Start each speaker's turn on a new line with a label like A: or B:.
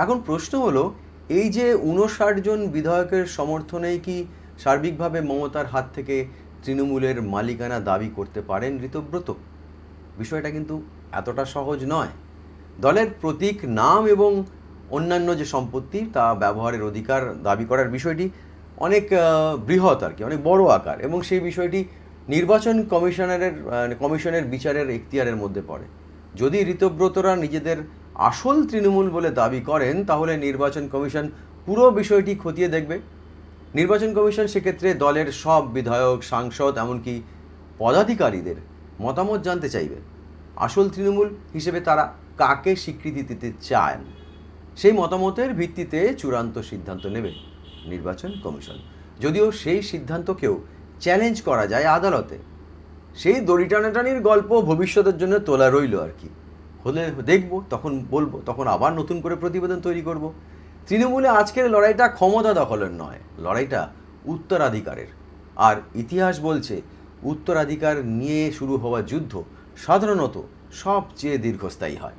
A: এখন প্রশ্ন হলো, এই যে 59 জন বিধায়কের সমর্থনেই কি সার্বিকভাবে মমতার হাত থেকে তৃণমূলের মালিকানা দাবি করতে পারেন ঋতব্রত? বিষয়টা কিন্তু এতটা সহজ নয়। দলের প্রতীক, নাম এবং অন্যান্য যে সম্পত্তি তা ব্যবহারের অধিকার দাবি করার বিষয়টি অনেক বৃহৎ আর কি, অনেক বড় আকার, এবং সেই বিষয়টি নির্বাচন কমিশনের বিচারের এখতিয়ারের মধ্যে পড়ে। যদি ঋতব্রতরা নিজেদের আসল তৃণমূল বলে দাবি করেন, তাহলে নির্বাচন কমিশন পুরো বিষয়টি খতিয়ে দেখবে। নির্বাচন কমিশন সেক্ষেত্রে দলের সব বিধায়ক, সাংসদ, এমনকি পদাধিকারীদের মতামত জানতে চাইবে। আসল তৃণমূল হিসেবে তারা কাকে স্বীকৃতি দিতে চান, সেই মতামতের ভিত্তিতে চূড়ান্ত সিদ্ধান্ত নেবে নির্বাচন কমিশন। যদিও সেই সিদ্ধান্তকেও চ্যালেঞ্জ করা যায় আদালতে। সেই দড়ি টানাটানির গল্প ভবিষ্যতের জন্য তোলা রইল আর কি। হলে দেখব, তখন বলবো, তখন আবার নতুন করে প্রতিবেদন তৈরি করব। তৃণমূলে আজকের লড়াইটা ক্ষমতা দখলের নয়, লড়াইটা উত্তরাধিকারের। আর ইতিহাস বলছে, উত্তরাধিকার নিয়ে শুরু হওয়া যুদ্ধ সাধারণত সবচেয়ে দীর্ঘস্থায়ী হয়।